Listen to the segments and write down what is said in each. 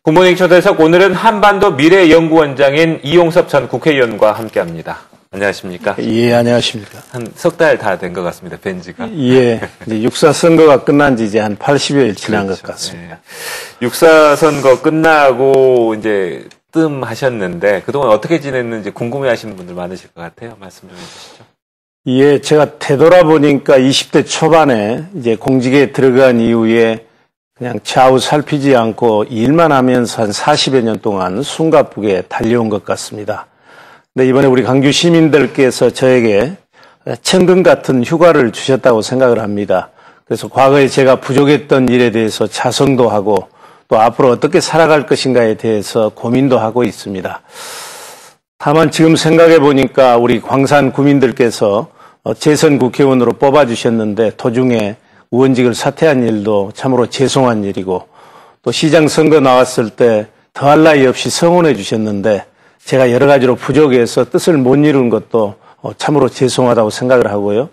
굿모닝 초대석, 오늘은 한반도 미래연구원장인 이용섭 전 국회의원과 함께합니다. 안녕하십니까? 예, 안녕하십니까? 한 석 달 다 된 것 같습니다, 뵌 지가. 예, 이제 육사 선거가 끝난 지 이제 한 80여일 지난 것 같습니다. 네. 육사 선거 끝나고 이제 뜸하셨는데 그동안 어떻게 지냈는지 궁금해 하시는 분들 많으실 것 같아요. 말씀 좀 해주시죠. 예, 제가 되돌아보니까 20대 초반에 이제 공직에 들어간 이후에 그냥 좌우 살피지 않고 일만 하면서 한 40여 년 동안 숨가쁘게 달려온 것 같습니다. 근데 이번에 우리 광주 시민들께서 저에게 천금 같은 휴가를 주셨다고 생각을 합니다. 그래서 과거에 제가 부족했던 일에 대해서 자성도 하고 또 앞으로 어떻게 살아갈 것인가에 대해서 고민도 하고 있습니다. 다만 지금 생각해 보니까 우리 광산 구민들께서 재선 국회의원으로 뽑아주셨는데 도중에 의원직을 사퇴한 일도 참으로 죄송한 일이고 또 시장 선거 나왔을 때 더할 나위 없이 성원해 주셨는데 제가 여러 가지로 부족해서 뜻을 못 이룬 것도 참으로 죄송하다고 생각을 하고요.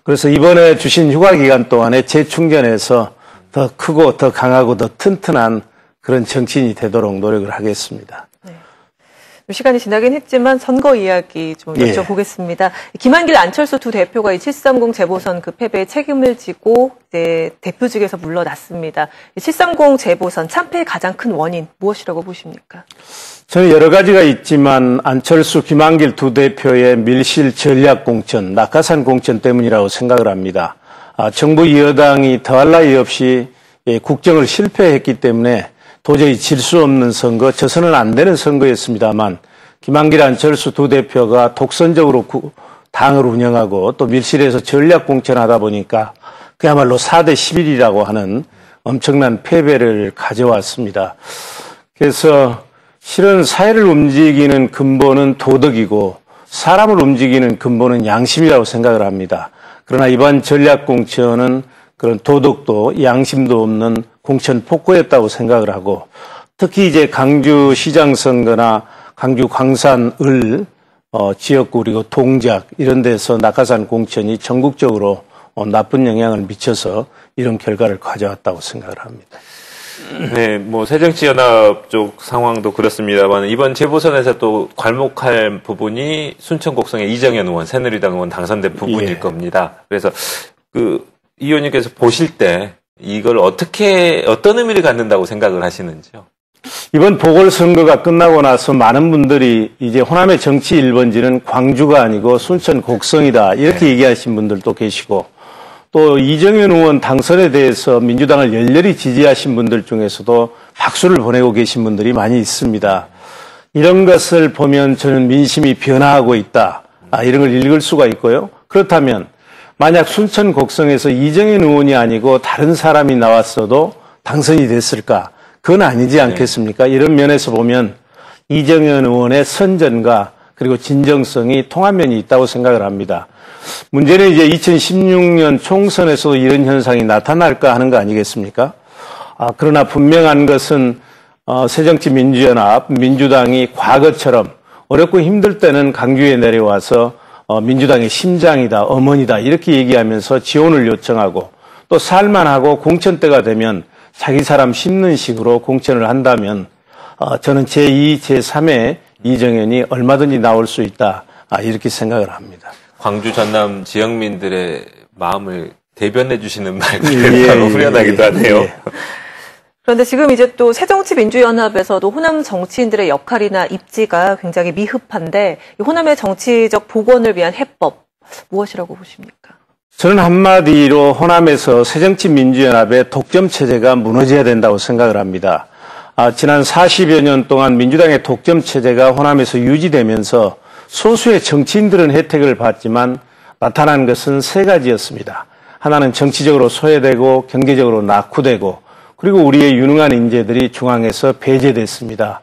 그래서 이번에 주신 휴가 기간 동안에 재충전해서 더 크고 더 강하고 더 튼튼한 그런 정치인이 되도록 노력을 하겠습니다. 네. 시간이 지나긴 했지만 선거 이야기 좀 여쭤보겠습니다. 예. 김한길, 안철수 두 대표가 이 730 재보선 그 패배에 책임을 지고 이제 대표직에서 물러났습니다. 730 재보선 참패의 가장 큰 원인 무엇이라고 보십니까? 저는 여러 가지가 있지만 안철수, 김한길 두 대표의 밀실 전략 공천, 낙하산 공천 때문이라고 생각을 합니다. 정부 여당이 더할 나위 없이 국정을 실패했기 때문에 도저히 질 수 없는 선거, 져서는 안 되는 선거였습니다만 김한길, 안철수 두 대표가 독선적으로 당을 운영하고 또 밀실에서 전략 공천하다 보니까 그야말로 4대 11이라고 하는 엄청난 패배를 가져왔습니다. 그래서 실은 사회를 움직이는 근본은 도덕이고 사람을 움직이는 근본은 양심이라고 생각을 합니다. 그러나 이번 전략 공천은 그런 도덕도 양심도 없는 공천 폭거였다고 생각을 하고 특히 이제 광주 시장 선거나 광주 광산을 지역구 그리고 동작 이런 데서 낙하산 공천이 전국적으로 나쁜 영향을 미쳐서 이런 결과를 가져왔다고 생각을 합니다. 네, 뭐 새정치연합 쪽 상황도 그렇습니다만 이번 재보선에서 또 괄목할 부분이 순천 곡성의 이정현 의원, 새누리당 의원 당선된 부분일 겁니다. 그래서 이 의원님께서 보실 때 이걸 어떤 의미를 갖는다고 생각을 하시는지요? 이번 보궐선거가 끝나고 나서 많은 분들이 이제 호남의 정치 1번지는 광주가 아니고 순천 곡성이다 이렇게 얘기하신 분들도 계시고 또 이정현 의원 당선에 대해서 민주당을 열렬히 지지하신 분들 중에서도 박수를 보내고 계신 분들이 많이 있습니다. 이런 것을 보면 저는 민심이 변화하고 있다. 이런 걸 읽을 수가 있고요. 그렇다면 만약 순천 곡성에서 이정현 의원이 아니고 다른 사람이 나왔어도 당선이 됐을까? 그건 아니지 않겠습니까? 이런 면에서 보면 이정현 의원의 선전과 그리고 진정성이 통한 면이 있다고 생각을 합니다. 문제는 이제 2016년 총선에서도 이런 현상이 나타날까 하는 거 아니겠습니까? 그러나 분명한 것은 새정치민주연합, 민주당이 과거처럼 어렵고 힘들 때는 광주에 내려와서 민주당의 심장이다, 어머니다 이렇게 얘기하면서 지원을 요청하고 또 살만하고 공천 때가 되면 자기 사람 심는 식으로 공천을 한다면 저는 제2, 제3의 이정현이 얼마든지 나올 수 있다 이렇게 생각을 합니다. 광주 전남 지역민들의 마음을 대변해 주시는 말들이 후련하기도 하네요. 그런데 지금 이제 또 새정치민주연합에서도 호남 정치인들의 역할이나 입지가 굉장히 미흡한데 이 호남의 정치적 복원을 위한 해법 무엇이라고 보십니까? 저는 한마디로 호남에서 새정치민주연합의 독점 체제가 무너져야 된다고 생각을 합니다. 지난 40여 년 동안 민주당의 독점 체제가 호남에서 유지되면서 소수의 정치인들은 혜택을 받지만 나타난 것은 세 가지였습니다. 하나는 정치적으로 소외되고 경제적으로 낙후되고 그리고 우리의 유능한 인재들이 중앙에서 배제됐습니다.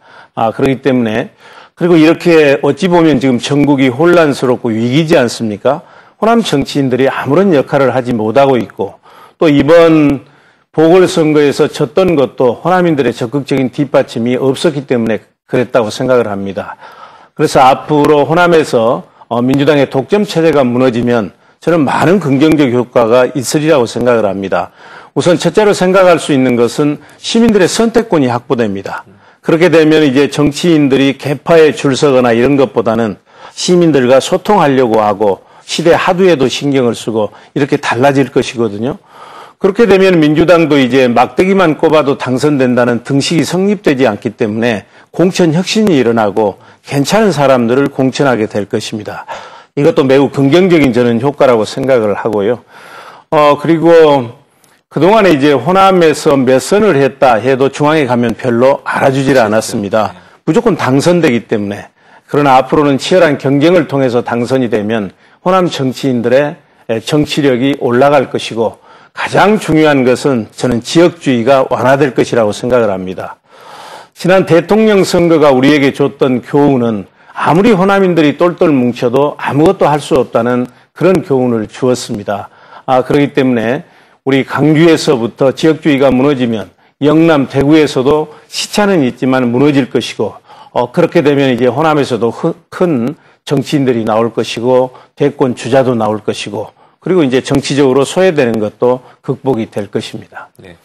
그렇기 때문에 그리고 이렇게 어찌 보면 지금 전국이 혼란스럽고 위기지 않습니까? 호남 정치인들이 아무런 역할을 하지 못하고 있고 또 이번 보궐선거에서 졌던 것도 호남인들의 적극적인 뒷받침이 없었기 때문에 그랬다고 생각을 합니다. 그래서 앞으로 호남에서 민주당의 독점 체제가 무너지면 저는 많은 긍정적 효과가 있으리라고 생각을 합니다. 우선 첫째로 생각할 수 있는 것은 시민들의 선택권이 확보됩니다. 그렇게 되면 이제 정치인들이 개파에 줄 서거나 이런 것보다는 시민들과 소통하려고 하고 시대 하두에도 신경을 쓰고 이렇게 달라질 것이거든요. 그렇게 되면 민주당도 이제 막대기만 꼽아도 당선된다는 등식이 성립되지 않기 때문에 공천 혁신이 일어나고 괜찮은 사람들을 공천하게 될 것입니다. 이것도 매우 긍정적인 저는 효과라고 생각을 하고요. 그리고 그동안에 이제 호남에서 몇 선을 했다 해도 중앙에 가면 별로 알아주질 않았습니다. 무조건 당선되기 때문에. 그러나 앞으로는 치열한 경쟁을 통해서 당선이 되면 호남 정치인들의 정치력이 올라갈 것이고 가장 중요한 것은 저는 지역주의가 완화될 것이라고 생각을 합니다. 지난 대통령 선거가 우리에게 줬던 교훈은 아무리 호남인들이 똘똘 뭉쳐도 아무것도 할 수 없다는 그런 교훈을 주었습니다. 그렇기 때문에 우리 강주에서부터 지역주의가 무너지면 영남 대구에서도 시차는 있지만 무너질 것이고 그렇게 되면 이제 호남에서도 큰 정치인들이 나올 것이고 대권 주자도 나올 것이고 그리고 이제 정치적으로 소외되는 것도 극복이 될 것입니다. 네.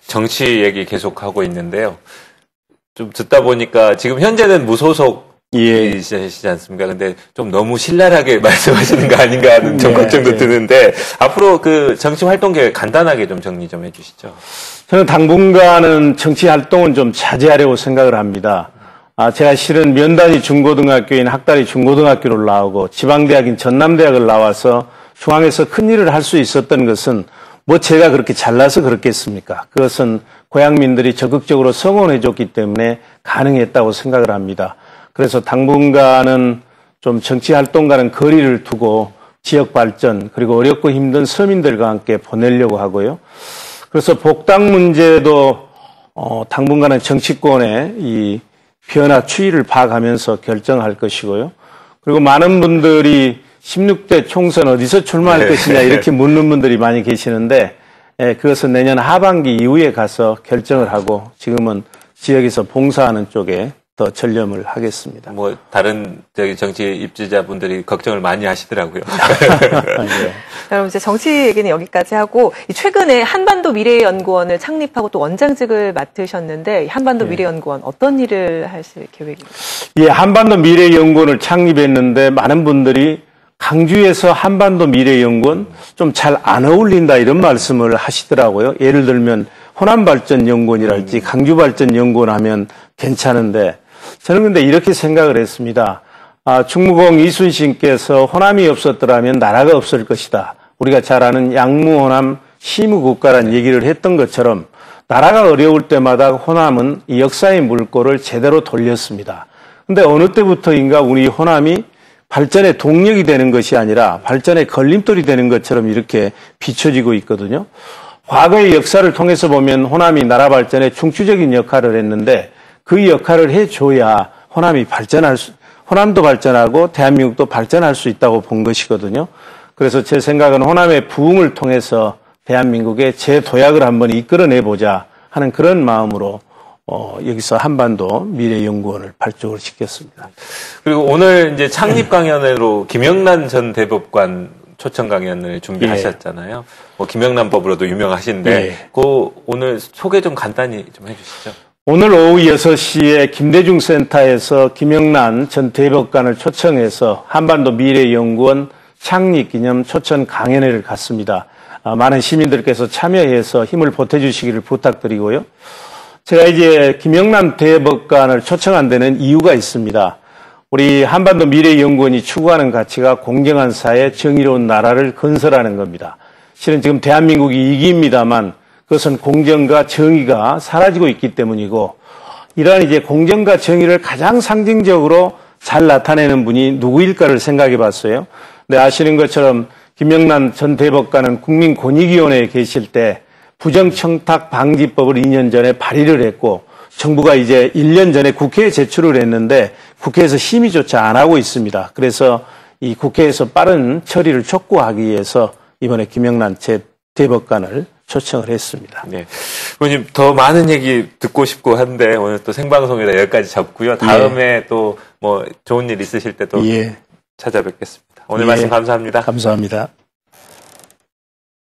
정치 얘기 계속하고 있는데요. 좀 듣다 보니까 지금 현재는 무소속 이시지 않습니까? 근데 좀 너무 신랄하게 말씀하시는 거 아닌가 하는 좀 걱정도 드는데 앞으로 그 정치 활동 계획 간단하게 좀 정리 좀 해주시죠. 저는 당분간은 정치 활동은 좀 자제하려고 생각을 합니다. 제가 실은 면단위 중고등학교인 학다리 중고등학교를 나오고 지방대학인 전남대학을 나와서 중앙에서 큰 일을 할 수 있었던 것은 뭐 제가 그렇게 잘나서 그렇겠습니까? 그것은 고향민들이 적극적으로 성원해 줬기 때문에 가능했다고 생각을 합니다. 그래서 당분간은 좀 정치 활동과는 거리를 두고 지역 발전 그리고 어렵고 힘든 서민들과 함께 보내려고 하고요. 그래서 복당 문제도 당분간은 정치권의 이 변화 추이를 봐가면서 결정할 것이고요. 그리고 많은 분들이 16대 총선 어디서 출마할 것이냐 이렇게 묻는 분들이 많이 계시는데 그것은 내년 하반기 이후에 가서 결정을 하고 지금은 지역에서 봉사하는 쪽에 더 전념을 하겠습니다. 뭐 다른 정치 입지자분들이 걱정을 많이 하시더라고요. 네. 그럼 이제 정치 얘기는 여기까지 하고 최근에 한반도 미래연구원을 창립하고 또 원장직을 맡으셨는데 한반도 미래연구원 어떤 일을 하실 계획입니까? 예, 한반도 미래연구원을 창립했는데 많은 분들이 강주에서 한반도 미래연구원 좀 잘 안 어울린다 이런 말씀을 하시더라고요. 예를 들면 호남발전연구원이랄지 강주발전연구원 하면 괜찮은데 저는 근데 이렇게 생각을 했습니다. 충무공 이순신께서 호남이 없었더라면 나라가 없을 것이다. 우리가 잘 아는 양무호남 시무국가란 얘기를 했던 것처럼 나라가 어려울 때마다 호남은 이 역사의 물꼬를 제대로 돌렸습니다. 근데 어느 때부터인가 우리 호남이 발전의 동력이 되는 것이 아니라 발전의 걸림돌이 되는 것처럼 이렇게 비춰지고 있거든요. 과거의 역사를 통해서 보면 호남이 나라 발전에 중추적인 역할을 했는데 그 역할을 해줘야 호남도 발전하고 대한민국도 발전할 수 있다고 본 것이거든요. 그래서 제 생각은 호남의 부흥을 통해서 대한민국의 재도약을 한번 이끌어내보자 하는 그런 마음으로 여기서 한반도 미래연구원을 발족을 시켰습니다. 그리고 오늘 이제 창립 강연으로 김영란 전 대법관 초청 강연을 준비하셨잖아요. 뭐 김영란법으로도 유명하신데 그 오늘 소개 좀 간단히 좀 해주시죠. 오늘 오후 6시에 김대중 센터에서 김영란 전 대법관을 초청해서 한반도 미래연구원 창립 기념 초청 강연회를 갖습니다. 많은 시민들께서 참여해서 힘을 보태주시기를 부탁드리고요. 제가 이제 김영란 대법관을 초청한 데는 이유가 있습니다. 우리 한반도 미래연구원이 추구하는 가치가 공정한 사회, 정의로운 나라를 건설하는 겁니다. 실은 지금 대한민국이 위기입니다만 그것은 공정과 정의가 사라지고 있기 때문이고 이러한 이제 공정과 정의를 가장 상징적으로 잘 나타내는 분이 누구일까를 생각해 봤어요. 근데 아시는 것처럼 김영란 전 대법관은 국민권익위원회에 계실 때 부정청탁 방지법을 2년 전에 발의를 했고 정부가 이제 1년 전에 국회에 제출을 했는데 국회에서 심의조차 안 하고 있습니다. 그래서 이 국회에서 빠른 처리를 촉구하기 위해서 이번에 김영란 대법관을 초청을 했습니다. 네. 의원님 더 많은 얘기 듣고 싶고 한데 오늘 또 생방송에다 여기까지 잡고요. 다음에 또 뭐 좋은 일 있으실 때 또 찾아뵙겠습니다. 오늘 말씀 감사합니다. 감사합니다.